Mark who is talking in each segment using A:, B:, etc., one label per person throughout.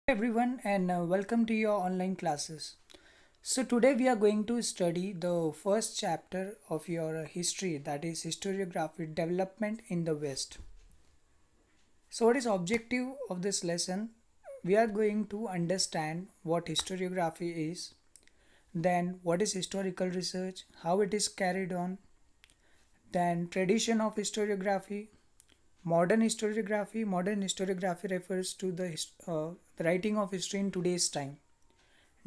A: Everyone and welcome to your online classes. So today we are going to study the first chapter of your history, that is historiography development in the West. So what is objective of this lesson? We are going to understand what historiography is, then what is historical research, how it is carried on, then tradition of historiography, modern historiography refers to the writing of history in today's time.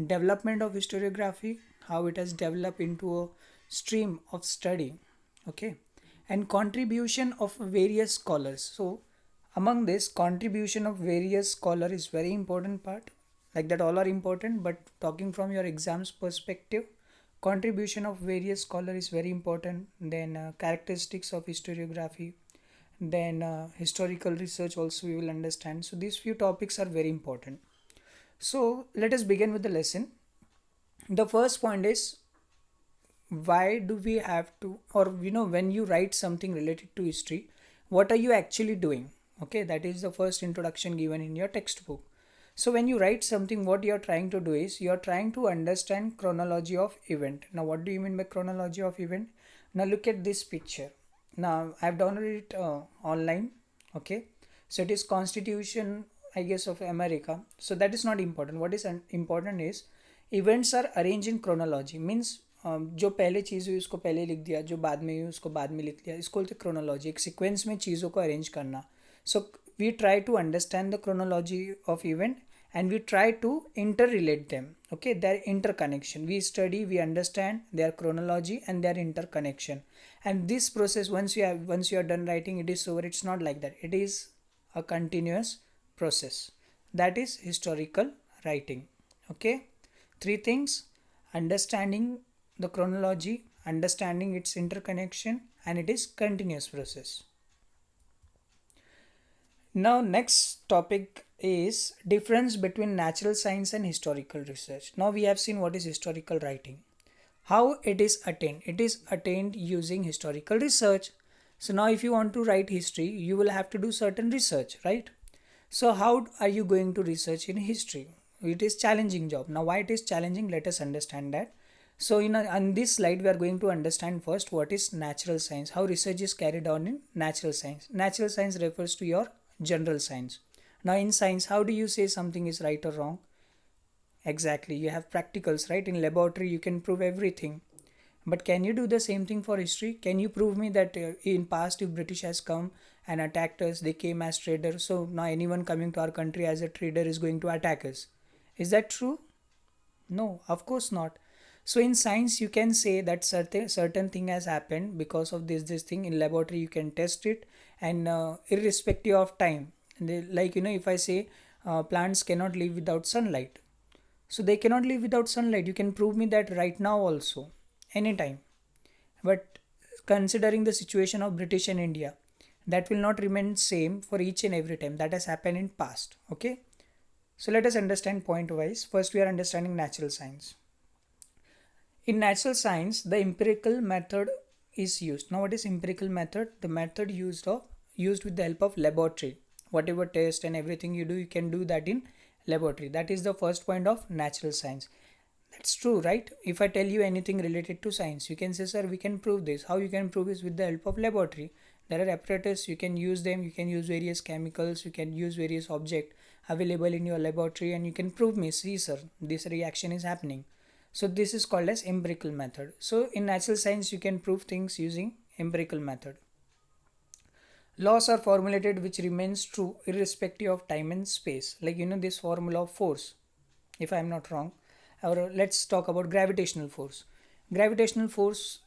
A: Development of historiography, how it has developed into a stream of study. Okay. And contribution of various scholars. So among this, contribution of various scholar is very important part. Like that all are important, but talking from your exams perspective, contribution of various scholar is very important. Then characteristics of historiography, then historical research also we will understand. So these few topics are very important. So let us begin with the lesson. The first point is, why do we have to, or when you write something related to history, what are you actually doing? Okay, that is the first introduction given in your textbook. So when you write something, what you are trying to do is you are trying to understand chronology of event. Now what do you mean by chronology of event? Now look at this picture. Now I've downloaded it online. Okay, so it is Constitution, I guess, of America. So that is not important. What is important is events are arranged in chronology. Means जो पहले चीज़ हुई उसको पहले लिख दिया, जो बाद में हुई उसको बाद में लिख दिया, इसको बोलते क्रोनोलॉजी, एक सीक्वेंस में चीज़ों को अरेंज करना. So we try to understand the chronology of event and we try to interrelate them. Okay, their interconnection we study, we understand their chronology and their interconnection. And this process, once you are done writing, it is over. It's not like that. It is a continuous process. That is historical writing. Okay, three things: understanding the chronology, understanding its interconnection, and it is continuous process. Now next topic is difference between natural science and historical research. Now we have seen what is historical writing. How it is attained? It is attained using historical research. So now if you want to write history, you will have to do certain research, right? So how are you going to research in history? It is challenging job. Now why it is challenging? Let us understand that. So on this slide, we are going to understand first what is natural science, how research is carried on in natural science. Natural science refers to your general science. Now in science, how do you say something is right or wrong? Exactly, you have practicals, right? In laboratory you can prove everything. But can you do the same thing for history? Can you prove me that in past, if British has come and attacked us, they came as traders, so now anyone coming to our country as a trader is going to attack us? Is that true? No, of course not. So in science you can say that certain thing has happened because of this thing. In laboratory you can test it, and irrespective of time, like if I say plants cannot live without sunlight, so they cannot live without sunlight. You can prove me that right now also, anytime. But considering the situation of British and India, that will not remain same for each and every time. That has happened in past. Okay, so let us understand point wise. First we are understanding natural science. In natural science, the empirical method is used. Now what is empirical method? The method used with the help of laboratory. Whatever test and everything you do, you can do that in laboratory. That is the first point of natural science. That's true, right? If I tell you anything related to science, you can say, sir, we can prove this. How you can prove this? With the help of laboratory. There are apparatus, you can use them, you can use various chemicals, you can use various object available in your laboratory, and you can prove me, see sir, this reaction is happening. So this is called as empirical method. So in natural science, you can prove things using empirical method. Laws are formulated which remains true irrespective of time and space. Like this formula of force, if I am not wrong. Or let's talk about gravitational force. Gravitational force,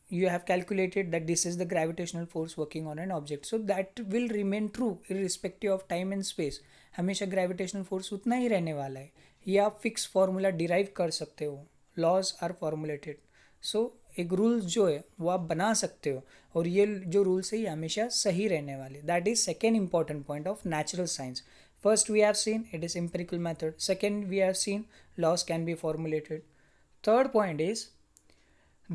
A: you have calculated that this is the gravitational force working on an object. So that will remain true irrespective of time and space. हमेशा gravitational force उतना ही रहने वाला है. ये आप fix formula derive कर सकते हो. Laws are formulated. सो एक रूल्स जो है वो आप बना सकते हो, और ये जो रूल्स है ये हमेशा सही रहने वाले. That is second important point of natural science. First we have seen it is empirical method. Second we have seen laws can be formulated. Third point is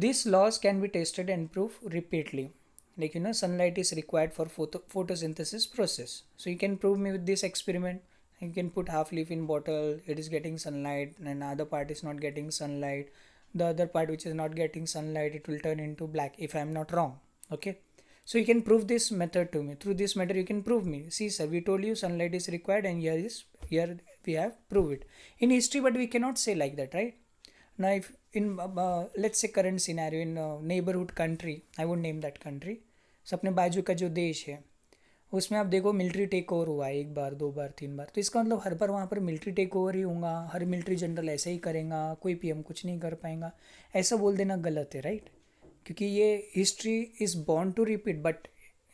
A: these laws can be tested and proved repeatedly. Like sunlight is required for photosynthesis process. So you can prove me with this experiment. You can put half leaf in bottle, it is getting sunlight, and other part is not getting sunlight. The other part which is not getting sunlight, it will turn into black, if I am not wrong. Okay. So you can prove this method to me. Through this method you can prove me. See sir, we told you sunlight is required, and here we have proved it. In history, but we cannot say like that, right? Now if in let's say current scenario in neighborhood country, I won't name that country. So अपने बाजू का जो देश है, उसमें आप देखो military take over हुआ है 1 बार 2 बार 3 बार, तो इसका मतलब हर बार वहाँ पर मिलिट्री टेक ओवर ही होगा, हर मिलिट्री जनरल ऐसे ही करेगा, कोई पीएम कुछ नहीं कर पाएगा, ऐसा बोल देना गलत है, राइट? क्योंकि ये history is born to repeat, but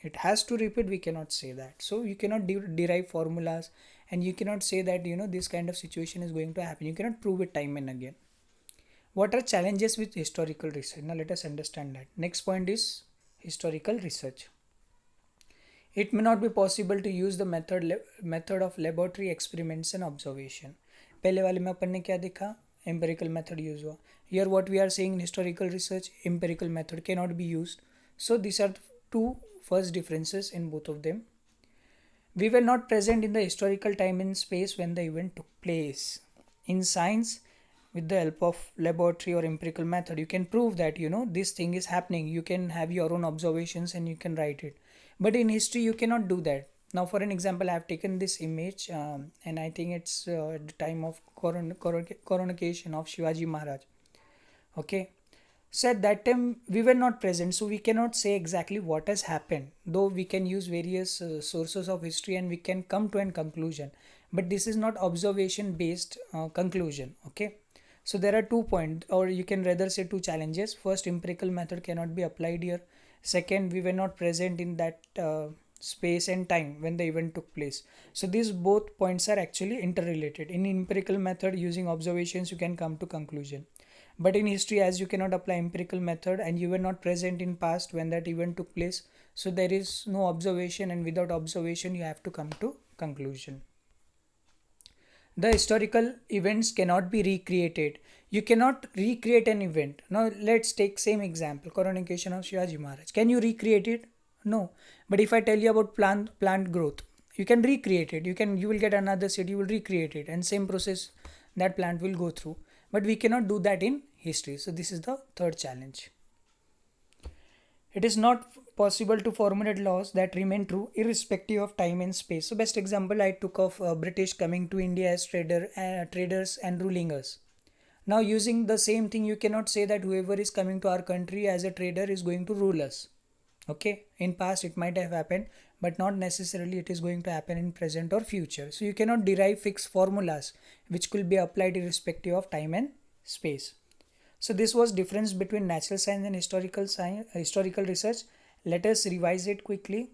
A: it has to repeat. We cannot say that, so you cannot derive formulas, and you cannot say that this kind of situation is going to happen. You cannot prove it time and again. What are challenges with historical research? Now let us understand that. Next point is historical research. It may not be possible to use the method of laboratory experiments and observation. पहले वाले में अपन ने क्या देखा? Empirical method use हुआ. Here what we are saying in historical research, empirical method cannot be used. So these are two first differences in both of them. We were not present in the historical time and space when the event took place. In science, with the help of laboratory or empirical method, you can prove that this thing is happening. You can have your own observations and you can write it. But in history, you cannot do that. Now, for an example, I have taken this image, and I think it's at the time of coronation of Shivaji Maharaj. Okay. So at that time we were not present, so we cannot say exactly what has happened, though we can use various sources of history and we can come to a conclusion, but this is not observation based conclusion. Okay. So there are 2 points, or you can rather say 2 challenges. First, empirical method cannot be applied here. Second, we were not present in that space and time when the event took place. So these both points are actually interrelated. In empirical method, using observations, you can come to conclusion. But in history, as you cannot apply empirical method and you were not present in past when that event took place, so there is no observation, and without observation you have to come to conclusion. The historical events cannot be recreated. You cannot recreate an event. Now let's take same example, coronation of Shivaji Maharaj. Can you recreate it? No. But if I tell you about plant growth, you can recreate it. You will get another seed, you will recreate it, and same process that plant will go through. But we cannot do that in history. So this is the third challenge. It is not possible to formulate laws that remain true irrespective of time and space. So best example I took of British coming to India as traders and ruling us. Now using the same thing, you cannot say that whoever is coming to our country as a trader is going to rule us. Okay, in past it might have happened, but not necessarily it is going to happen in present or future. So you cannot derive fixed formulas which could be applied irrespective of time and space. So this was difference between natural science and historical research. Let us revise it quickly.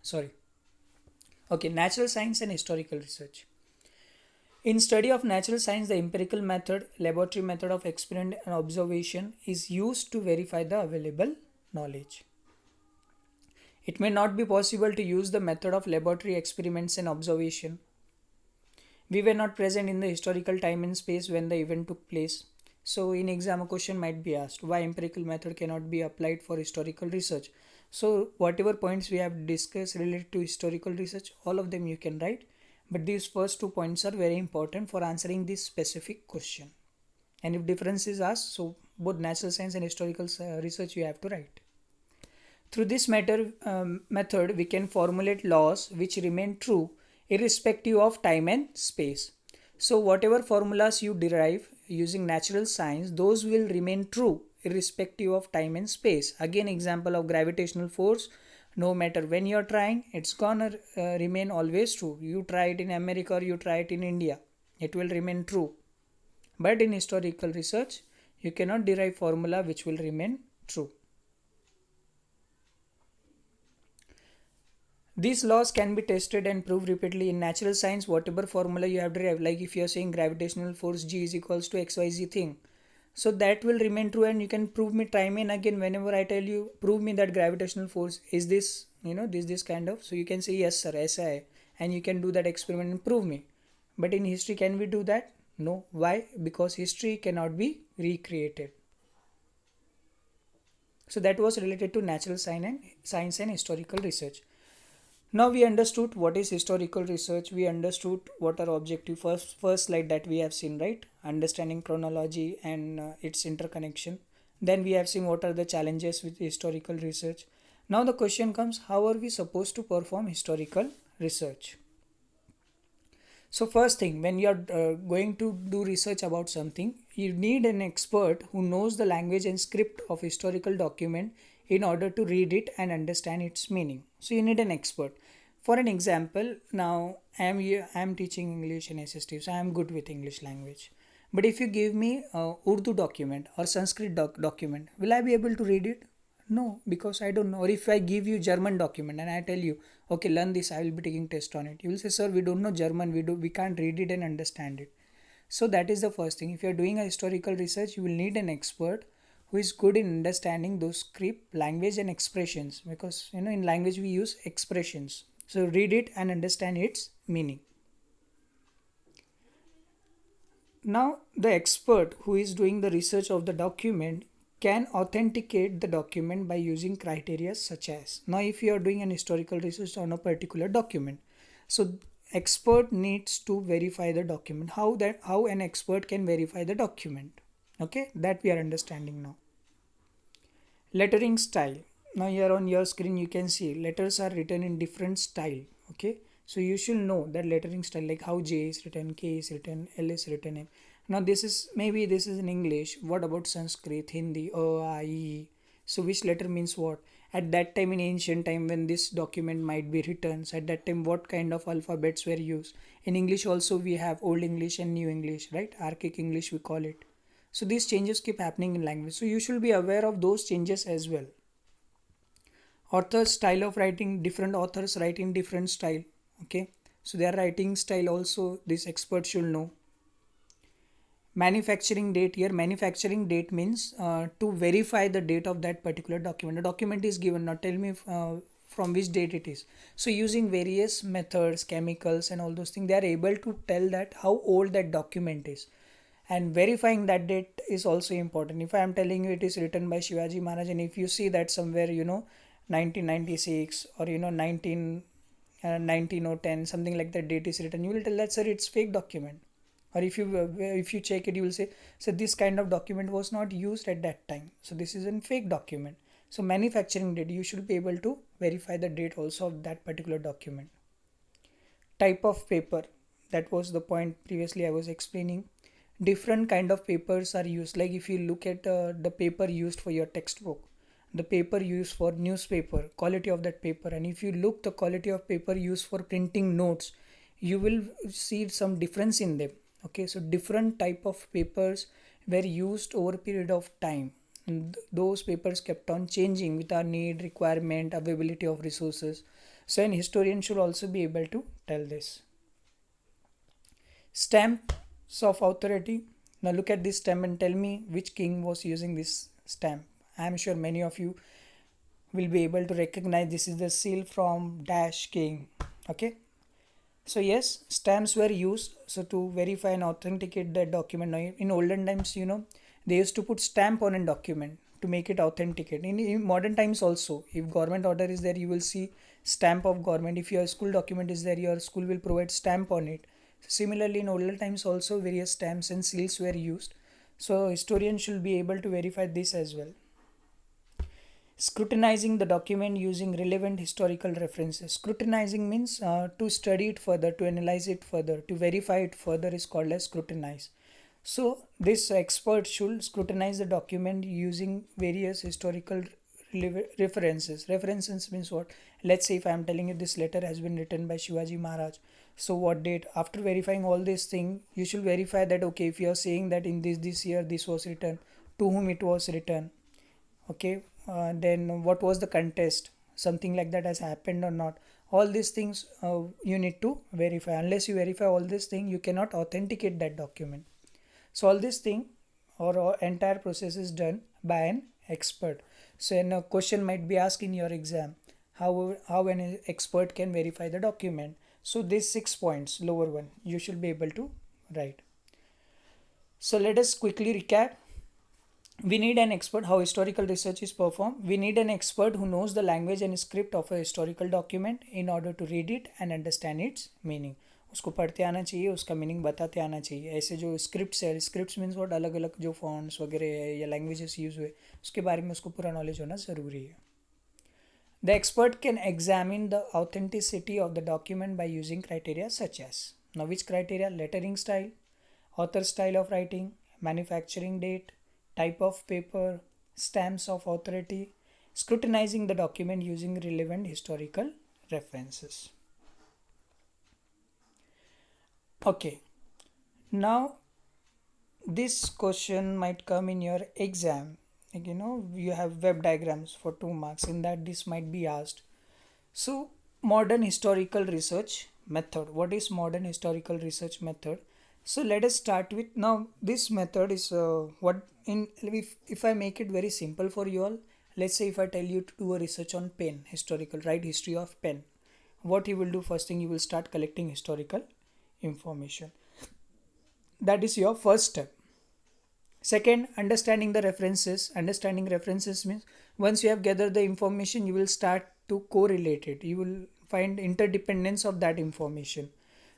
A: Sorry. Okay, natural science and historical research. In study of natural science, the empirical method, laboratory method of experiment and observation is used to verify the available knowledge. It may not be possible to use the method of laboratory experiments and observation. We were not present in the historical time and space when the event took place. So in exam a question might be asked, why empirical method cannot be applied for historical research? So whatever points we have discussed related to historical research, all of them you can write. But these first 2 points are very important for answering this specific question. And if difference is asked, so both natural science and historical research you have to write. Through this method, we can formulate laws which remain true irrespective of time and space. So whatever formulas you derive using natural science, those will remain true irrespective of time and space. Again, example of gravitational force. No matter when you're trying, it's gonna remain always true. You try it in America or you try it in India, it will remain true. But in historical research, you cannot derive formula which will remain true. These laws can be tested and proved repeatedly. In natural science, whatever formula you have derived, like if you are saying gravitational force G is equals to XYZ thing, so that will remain true, and you can prove me time and again whenever I tell you, prove me that gravitational force is this, this kind of. So you can say yes sir, SI, and you can do that experiment and prove me. But in history, can we do that? No. Why? Because history cannot be recreated. So that was related to natural science and historical research. Now we understood what is historical research. We understood what are objective. First slide that we have seen, right? Understanding chronology and its interconnection. Then we have seen what are the challenges with historical research. Now the question comes: how are we supposed to perform historical research? So first thing, when you are going to do research about something, you need an expert who knows the language and script of historical document in order to read it and understand its meaning. So you need an expert. For an example, now I am teaching English in SST, so I am good with English language. But if you give me a Urdu document or Sanskrit document, will I be able to read it? No, because I don't know. Or if I give you German document and I tell you, okay, learn this, I will be taking test on it. You will say, sir, we don't know German. We can't read it and understand it. So that is the first thing. If you are doing a historical research, you will need an expert who is good in understanding those script, language, and expressions. Because in language we use expressions. So read it and understand its meaning. Now, the expert who is doing the research of the document can authenticate the document by using criteria such as, now if you are doing an historical research on a particular document, so expert needs to verify the document. How an expert can verify the document? Okay, that we are understanding now. Lettering style. Now here on your screen you can see letters are written in different style. Okay, so you should know that lettering style, like how J is written, K is written, L is written, M. Now this is in English. What about Sanskrit, Hindi, I, E? So which letter means what? At that time, in ancient time when this document might be written, so at that time what kind of alphabets were used? In English also we have Old English and New English, right? Archaic English we call it. So these changes keep happening in language. So you should be aware of those changes as well. Author's style of writing, different authors write in different style. Okay, so their writing style also this expert should know. Manufacturing date. Here manufacturing date means to verify the date of that particular document. The document is given, now tell me from which date it is. So using various methods, chemicals and all those things, they are able to tell that how old that document is. And verifying that date is also important. If I am telling you it is written by Shivaji Maharaj, and if you see that somewhere 1996 or 1910, something like that date is written, you will tell that, sir, it's fake document. Or if you check it, you will say, so this kind of document was not used at that time, so this is a fake document. So manufacturing date, you should be able to verify the date also of that particular document. Type of paper, that was the point previously I was explaining. Different kind of papers are used. Like if you look at the paper used for your textbook, the paper used for newspaper, quality of that paper, and if you look the quality of paper used for printing notes, you will see some difference in them. Okay, so different type of papers were used over a period of time, and those papers kept on changing with our need, requirement, availability of resources. So an historian should also be able to tell this. Stamps of authority. Now look at this stamp and tell me which king was using this stamp. I am sure many of you will be able to recognize this is the seal from dash king. Okay, so yes, stamps were used so to verify and authenticate the document. Now in olden times, they used to put stamp on a document to make it authenticate. In modern times also, if government order is there, you will see stamp of government. If your school document is there, your school will provide stamp on it. Similarly, in olden times also various stamps and seals were used. So historians should be able to verify this as well. Scrutinizing the document using relevant historical references. Scrutinizing means to study it further, to analyze it further, to verify it further is called as scrutinize. So this expert should scrutinize the document using various historical references. References means what? Let's say if I am telling you this letter has been written by Shivaji Maharaj. So what date? After verifying all this thing, you should verify that, okay, if you are saying that in this year this was written, to whom it was written. Okay, then what was the contest, something like that has happened or not. All these things you need to verify. Unless you verify all these things, you cannot authenticate that document. So all this thing or entire process is done by an expert. So a question might be asked in your exam, how an expert can verify the document. So these 6 points, lower one, you should be able to write. So let us quickly recap. We need an expert how historical research is performed. We need an expert who knows the language and script of a historical document in order to read it and understand its meaning. उसको पढ़ते आना चाहिए, उसका meaning बताते आना चाहिए. ऐसे जो स्क्रिप्ट्स है, स्क्रिप्ट्स मीन्स वॉट, अलग अलग जो फॉन्ट्स वगैरह है या लैंग्वेजेस यूज़ हुए उसके बारे में उसको पूरा नॉलेज होना ज़रूरी है. The expert can examine the authenticity of the document by using criteria such as, now which criteria? Lettering style, author style of writing, manufacturing date, type of paper, stamps of authority, scrutinizing the document using relevant historical references. Okay, now this question might come in your exam. Like, you have web diagrams for 2 marks. In that, this might be asked. So, modern historical research method. What is modern historical research method? So let us start with, now this method is what in, if I make it very simple for you all, let's say if I tell you to do a research on pen, historical, write history of pen, what you will do, first thing you will start collecting historical information. That is your first step. Second, understanding the references. Understanding references means once you have gathered the information, you will start to correlate it. You will find interdependence of that information.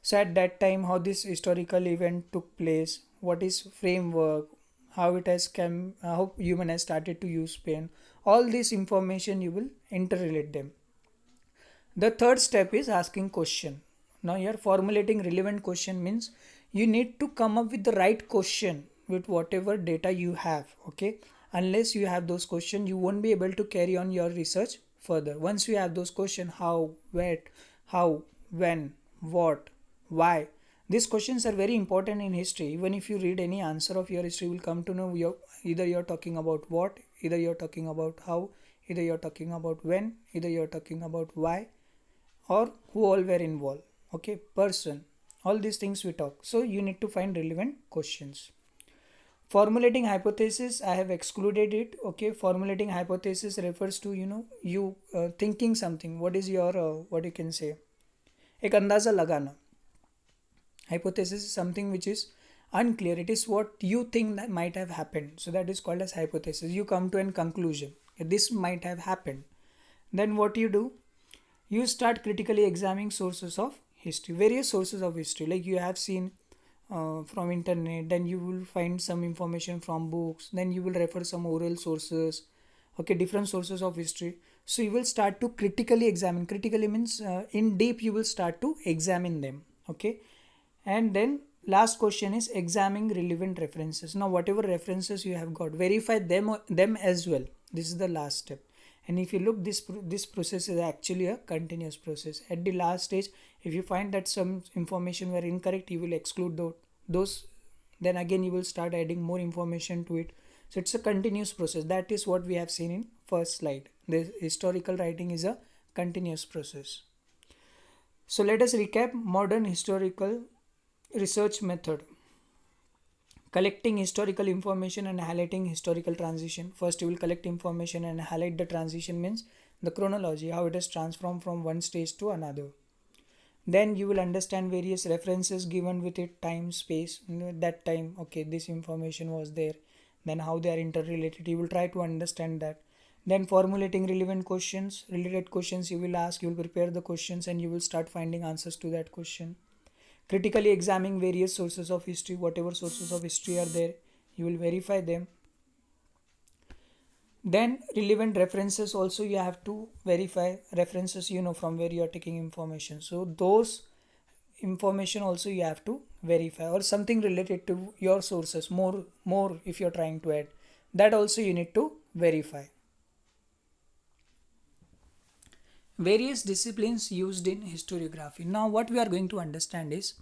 A: So at that time, how this historical event took place, what is framework, how it has come, how human has started to use pen. All this information you will interrelate them. The third step is asking question. Now here formulating relevant question means you need to come up with the right question with whatever data you have. Okay, unless you have those questions, you won't be able to carry on your research further. Once you have those questions, how, where, how, when, what, why, these questions are very important in history. Even if you read any answer of your history, you will come to know either you're talking about what, either you're talking about how, either you're talking about when, either you're talking about why, or who all were involved. Okay, person, all these things we talk. So you need to find relevant questions. Formulating hypothesis, I have excluded it. Okay, formulating hypothesis refers to you thinking something. What is your what you can say, एक अंदाज़ा लगाना. Hypothesis is something which is unclear. It is what you think that might have happened. So that is called as hypothesis. You come to a conclusion. This might have happened. Then what you do? You start critically examining sources of history, various sources of history. Like you have seen from internet, then you will find some information from books, then you will refer some oral sources. Okay, different sources of history. So you will start to critically examine. Critically means in deep you will start to examine them. Okay, and then last question is examining relevant references. Now whatever references you have got, verify them as well. This is the last step. And if you look, this process is actually a continuous process. At the last stage, if you find that some information were incorrect, you will exclude those. Then again you will start adding more information to it. So it's a continuous process. That is what we have seen in first slide. The historical writing is a continuous process. So let us recap modern historical research method. Collecting historical information and highlighting historical transition. First you will collect information and highlight the transition, means the chronology, how it has transformed from one stage to another. Then you will understand various references given with it, time, space, that time, okay, this information was there, then how they are interrelated, you will try to understand that. Then formulating relevant questions, related questions you will ask, you will prepare the questions and you will start finding answers to that question. Critically examining various sources of history, whatever sources of history are there, you will verify them. Then relevant references also you have to verify. References, from where you are taking information, so those information also you have to verify, or something related to your sources, more if you're trying to add, that also you need to verify. Various disciplines used in historiography. Now what we are going to understand is,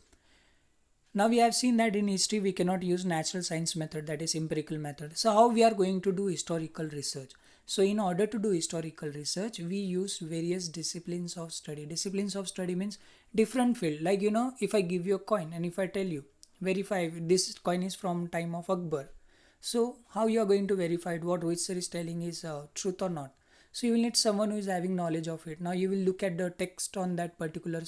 A: now we have seen that in history we cannot use natural science method, that is empirical method. So how we are going to do historical research? So in order to do historical research, we use various disciplines of study. Disciplines of study means different field. Like if I give you a coin and if I tell you verify this coin is from time of Akbar, so how you are going to verify it? What Rohit is telling is truth or not? So you will need someone who is having knowledge of it. Now you will look at the text on that particular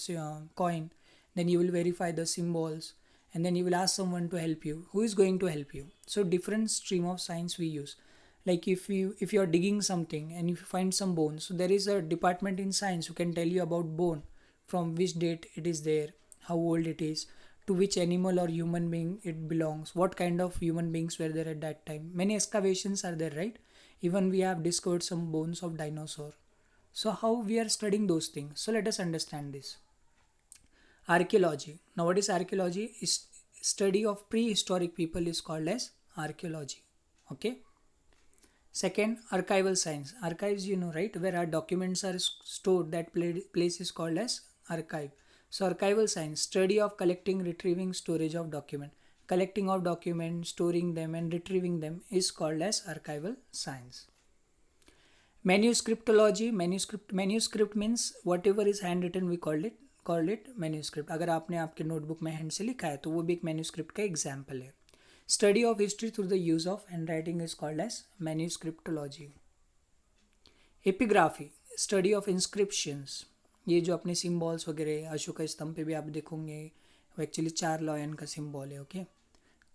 A: coin, then you will verify the symbols, and then you will ask someone to help you. Who is going to help you? So different stream of science we use. Like if you're digging something and if you find some bones, so there is a department in science who can tell you about bone, from which date it is there, how old it is, to which animal or human being it belongs, what kind of human beings were there at that time. Many excavations are there, right? Even we have discovered some bones of dinosaur. So how we are studying those things? So let us understand this. Archaeology. Now what is archaeology? Is study of prehistoric people is called as archaeology. Okay. Second, archival science. Archives, you know, right, where our documents are stored, that place is called as archive. So archival science, study of collecting, retrieving, storage of document. Collecting of documents, storing them and retrieving them is called as archival science. Manuscriptology. Manuscript means whatever is handwritten we call it manuscript. अगर आपने आपके notebook में hand से लिखा है तो वो भी एक मैन्यूस्क्रिप्ट का एग्जाम्पल है. Study of history through the use of handwriting is called as manuscriptology. Epigraphy, study of inscriptions. ये जो अपने सिम्बॉल्स वगैरह अशोक स्तंभ पे भी आप देखोगे, वो एक्चुअली 4 लॉयन का सिम्बॉल है. ओके,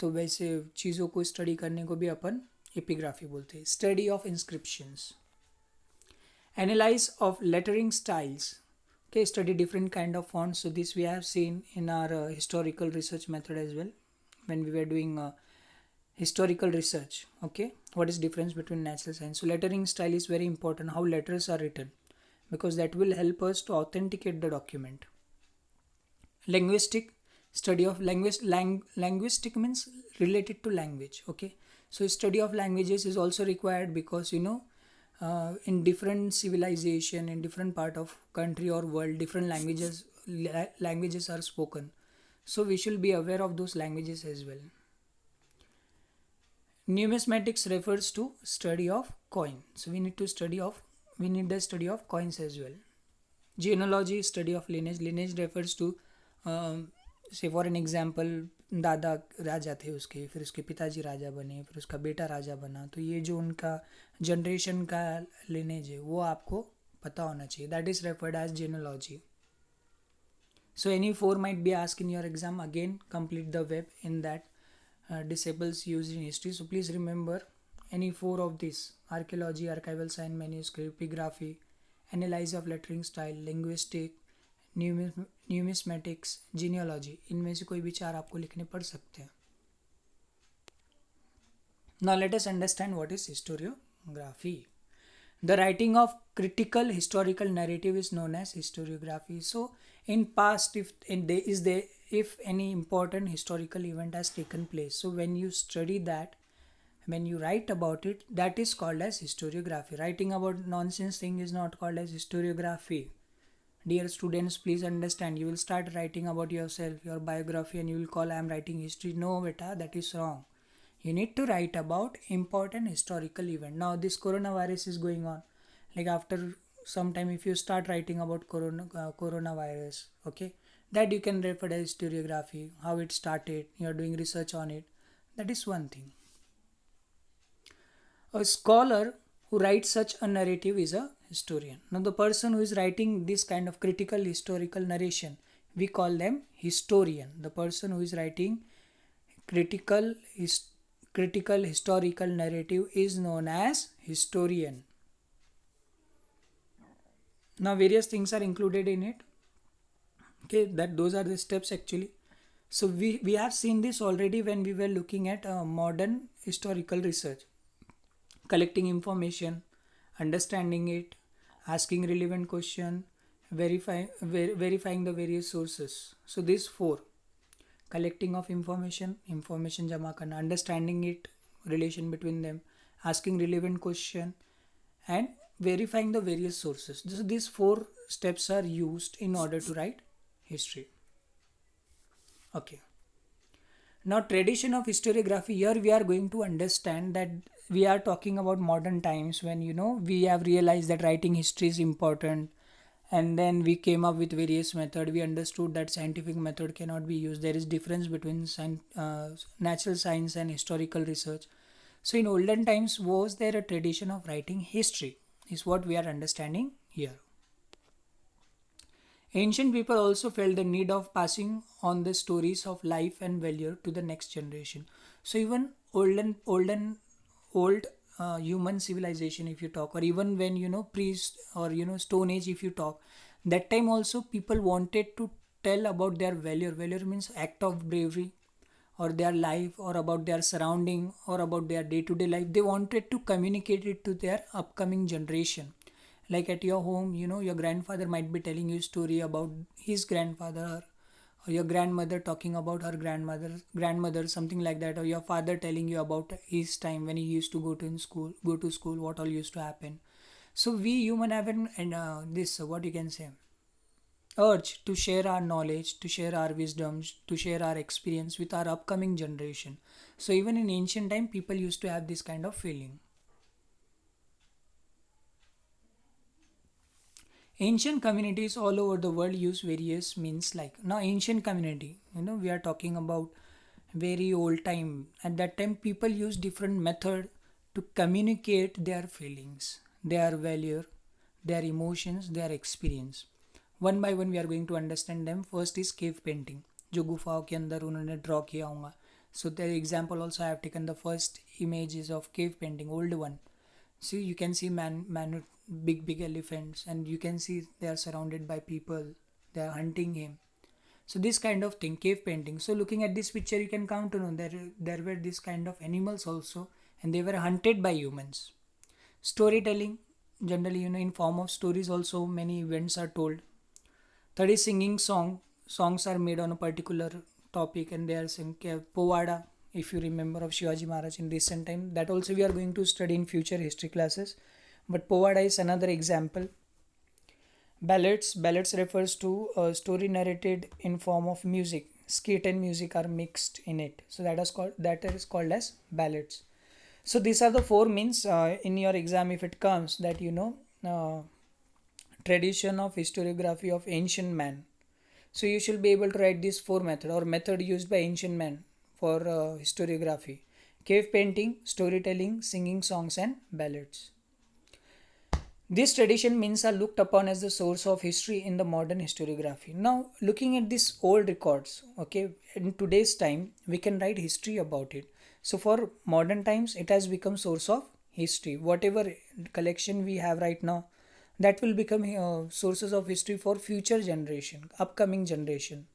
A: तो वैसे चीज़ों को स्टडी करने को भी अपन एपिग्राफी बोलते हैं. Study of inscriptions. Analyze of lettering styles. Okay, study different kind of fonts. So this we have seen in our historical research method as well, when we were doing historical research. Okay, what is difference between natural science? So lettering style is very important, how letters are written, because that will help us to authenticate the document. Linguistic, study of linguistic means related to language. Okay, so study of languages is also required because in different civilization, in different part of country or world, different languages are spoken. So we should be aware of those languages as well. Numismatics refers to study of coin. So we need the study of coins as well. Genealogy, study of lineage. Lineage refers to say for an example, दादा राजा थे उसके, फिर उसके पिताजी राजा बने, फिर उसका बेटा राजा बना. तो ये जो उनका जनरेशन का लिनेज है वो आपको पता होना चाहिए. That is referred as genealogy. So any 4 might be asked in your exam. Again, complete the web in that disables used in history. So please remember any 4 of these: archaeology, archival science, manuscript, epigraphy, analysis of lettering style, linguistic, numismatics, genealogy. इनमें से कोई भी 4 आपको लिखने पड़ सकते हैं. Now let us understand what is historiography. The writing of critical historical narrative is known as historiography. So in past, if any important historical event has taken place, so when you study that, when you write about it, that is called as historiography. Writing about nonsense thing is not called as historiography. Dear students, please understand, you will start writing about yourself, your biography, and you will call I am writing history. No beta, that is wrong. You need to write about important historical event. Now this coronavirus is going on. Like after some time, if you start writing about coronavirus, okay, that you can refer as historiography, how it started, you are doing research on it. That is one thing. A scholar who writes such a narrative is a historian. Now the person who is writing this kind of critical historical narration, we call them historian. The person who is writing critical historical narrative is known as historian. Now various things are included in it. Okay, those are the steps actually. So we have seen this already when we were looking at modern historical research. Collecting information, understanding it, asking relevant question, verifying the various sources. So these 4: collecting of information जमा करना, understanding it, relation between them, asking relevant question, and verifying the various sources. So these 4 steps are used in order to write history. Okay. Now tradition of historiography, here we are going to understand that we are talking about modern times when we have realized that writing history is important, and then we came up with various method. We understood that scientific method cannot be used. There is difference between natural science and historical research. So in olden times, was there a tradition of writing history is what we are understanding here. Ancient people also felt the need of passing on the stories of life and value to the next generation. So even old human civilization, if you talk, or even when priest or Stone Age, if you talk, that time also people wanted to tell about their value. Value means act of bravery, or their life, or about their surrounding, or about their day-to-day life. They wanted to communicate it to their upcoming generation. Like at your home, your grandfather might be telling you story about his grandfather, or your grandmother talking about her grandmother, something like that, or your father telling you about his time when he used to go to school, what all used to happen. So we human have an and this what you can say, urge to share our knowledge, to share our wisdoms, to share our experience with our upcoming generation. So even in ancient time, people used to have this kind of feeling. Ancient communities all over the world use various means. Like now ancient community, we are talking about very old time. At that time people use different method to communicate their feelings, their value, their emotions, their experience. One by one we are going to understand them. First is cave painting, जो गुफाओं के अंदर उन्होंने draw किया होगा. So the example also have taken the first images of cave painting, old one. See, you can see man with big elephants, and you can see they are surrounded by people. They are hunting him. So this kind of thing, cave painting. So looking at this picture, you can come to know there were this kind of animals also, and they were hunted by humans. Storytelling, generally, in form of stories also, many events are told. Third is singing song. Songs are made on a particular topic, and they are sing Povada, if you remember, of Shivaji Maharaj in recent time. That also we are going to study in future history classes. But Povada is another example. Ballads refers to a story narrated in form of music. Skit and music are mixed in it. So that is called as ballads. So these are the four means in your exam if it comes that tradition of historiography of ancient man. So you should be able to write this four method or method used by ancient man for historiography: cave painting, storytelling, singing songs, and ballads. These tradition means are looked upon as the source of history in the modern historiography. Now, looking at these old records, okay, in today's time, we can write history about it. So for modern times, it has become source of history. Whatever collection we have right now, that will become sources of history for future generation, upcoming generation.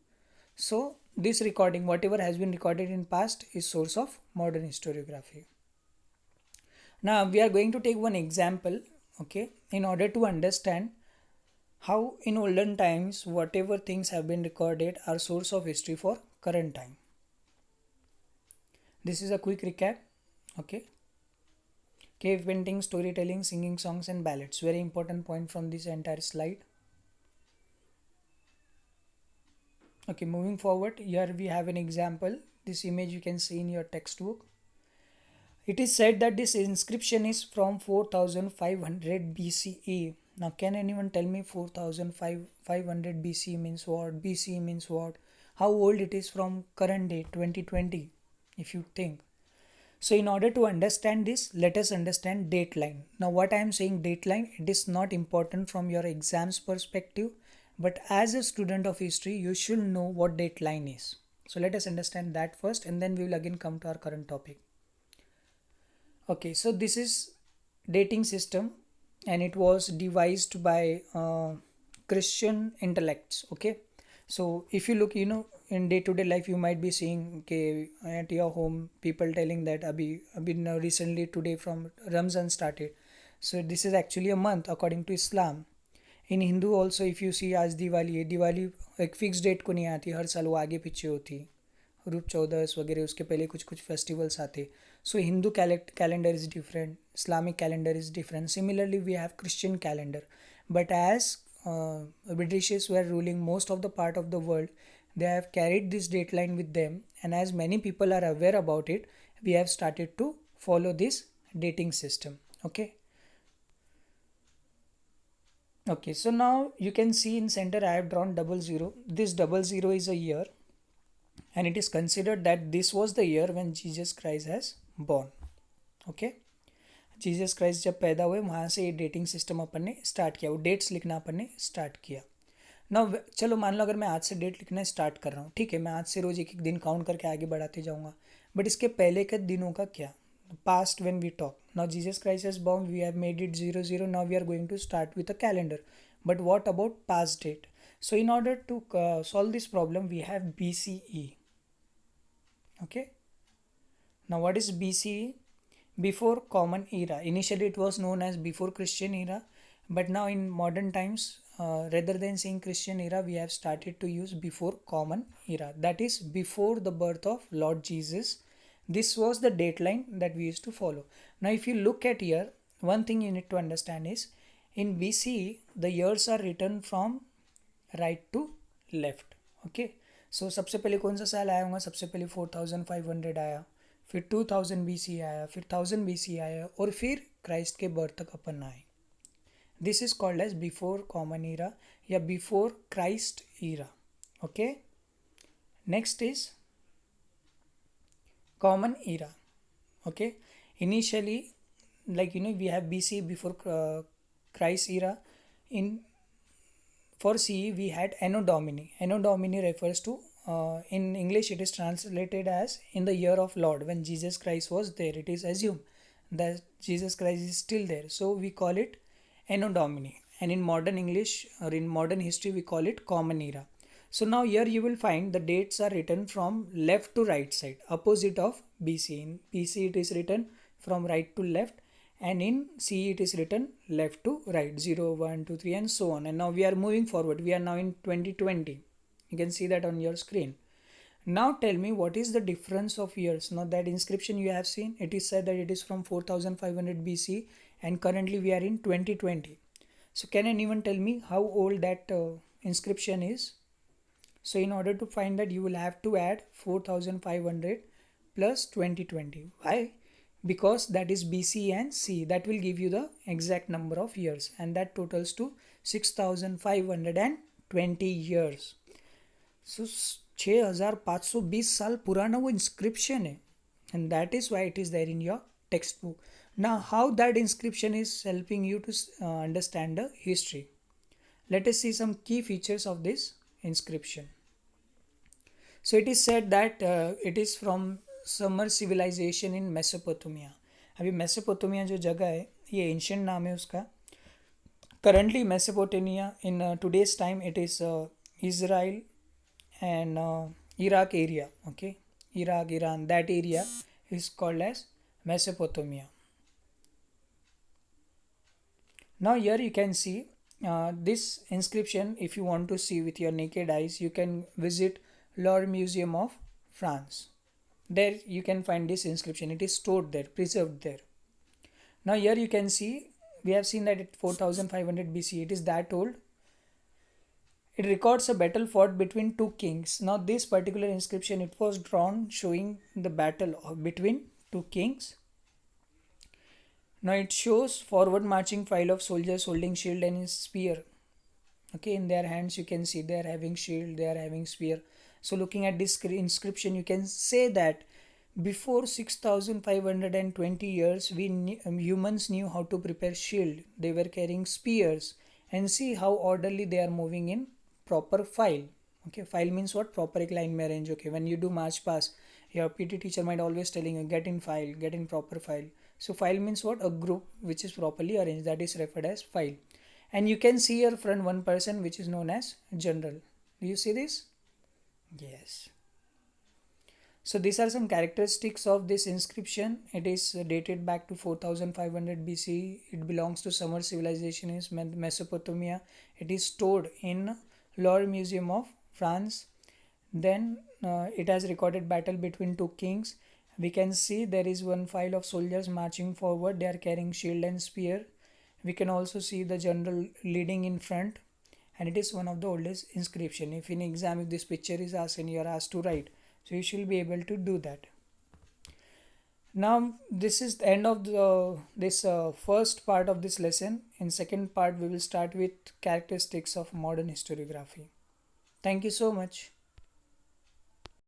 A: So this recording, whatever has been recorded in past, is source of modern historiography. Now we are going to take one example, okay, in order to understand how in olden times whatever things have been recorded are source of history for current time. This is a quick recap, okay. Cave painting, storytelling, singing songs, and ballads. Very important point from this entire slide. Okay, moving forward, here we have an example. This image you can see in your textbook. It is said that this inscription is from 4500 BCE. Now, can anyone tell me 4500 BCE means what? BCE means what? How old it is from current day 2020, if you think. So in order to understand this, let us understand date line. Now what I am saying date line, it is not important from your exams perspective, but as a student of history, you should know what date line is. So let us understand that first, and then we will again come to our current topic. Okay, so this is dating system, and it was devised by Christian intellects. Okay, so if you look, in day-to-day life, you might be seeing okay, at your home people telling that abhi recently today from Ramzan started. So this is actually a month according to Islam. In Hindu also, if you see आज दिवाली है, दिवाली एक fix date को नहीं आती, हर साल वो आगे पीछे होती. रूप चौदस वगैरह उसके पहले कुछ कुछ फेस्टिवल्स आते. So Hindu calendar is different, Islamic calendar is different. Similarly, we have Christian calendar. But as Britishers were ruling most of the part of the world, they have carried this date line with them, and as many people are aware about it, we have started to follow this dating system. Okay, so now you can see in center I have drawn 00. This 00 is a year, and it is considered that this was the year when Jesus Christ has born. Okay, Jesus Christ जब पैदा हुए वहाँ से ये dating system अपन ने start किया, वो dates लिखना अपन ने स्टार्ट किया. ना चलो मान लो अगर मैं आज से डेट लिखना स्टार्ट कर रहा हूँ, ठीक है, मैं आज से रोज एक एक दिन काउंट करके आगे बढ़ाते जाऊँगा, बट इसके पहले के दिनों का क्या? Past when we talk, now Jesus Christ has born, we have made it 00, now we are going to start with a calendar, but what about past date? So in order to solve this problem, we have BCE. Okay, now what is BCE? Before common era. Initially it was known as before Christian era, but now in modern times, rather than saying Christian era, we have started to use before common era, that is before the birth of Lord Jesus. This was the dateline that we used to follow. Now if you look at here, one thing you need to understand is in BCE the years are written from right to left. Okay, so सबसे पहले कौन सा साल आया होगा? सबसे पहले 4500 आया, फिर 2000 BC आया, फिर 1000 BC आया, और फिर क्राइस्ट के बर्थ तक अपन आए. This is called as before common era या before Christ era. Okay, next is common era. Okay, initially, like we have BC, before Christ era. In For CE we had Anno Domini. Anno Domini refers to, in English it is translated as in the year of Lord, when Jesus Christ was there. It is assumed that Jesus Christ is still there, so we call it Anno Domini, and in modern English or in modern history we call it common era. So now here you will find the dates are written from left to right side, opposite of BC. In BC it is written from right to left, and in CE it is written left to right, 0, 1, 2, 3, and so on. And now we are moving forward. We are now in 2020. You can see that on your screen. Now tell me, what is the difference of years? Now that inscription you have seen, it is said that it is from 4500 BC, and currently we are in 2020. So can anyone tell me how old that inscription is? So in order to find that, you will have to add 4500 plus 2020. Why? Because that is BC and C. That will give you the exact number of years, and that totals to 6520 years. So 6520 साल पुराना वो inscription है, and that is why it is there in your textbook. Now how that inscription is helping you to understand the history. Let us see some key features of this inscription. So it is said that it is from Sumer civilization in Mesopotamia. अभी Mesopotamia जो जगह है ये ancient नाम है उसका. Currently Mesopotamia in today's time it is Israel and Iraq area. Okay, Iraq, Iran, that area is called as Mesopotamia. Now here you can see this inscription. If you want to see with your naked eyes, you can visit Louvre Museum of France. There you can find this inscription. It is stored there, preserved there. Now here you can see, we have seen that at 4500 BC, it is that old. It records a battle fought between two kings. Now this particular inscription, it was drawn showing the battle between two kings. Now it shows forward marching file of soldiers holding shield and spear. Okay, in their hands you can see they are having shield, they are having spear. So looking at this inscription, you can say that before 6520 years, humans knew how to prepare shield. They were carrying spears, and see how orderly they are moving in proper file. Okay, file means what? Proper एक line में arrange. Okay, when you do march pass, your PT teacher might always telling you get in file, get in proper file. So file means what? A group which is properly arranged, that is referred as file. And you can see here front one person which is known as general. Do you see this? Yes. So these are some characteristics of this inscription. It is dated back to 4500 BC. It belongs to Sumer civilization in Mesopotamia. It is stored in Louvre Museum of France. Then it has recorded battle between two kings. We can see there is one file of soldiers marching forward. They are carrying shield and spear. We can also see the general leading in front, and it is one of the oldest inscription. If in exam, if this picture is asked and you are asked to write, so you should be able to do that. Now this is the end of this first part of this lesson. In second part we will start with characteristics of modern historiography. Thank you so much.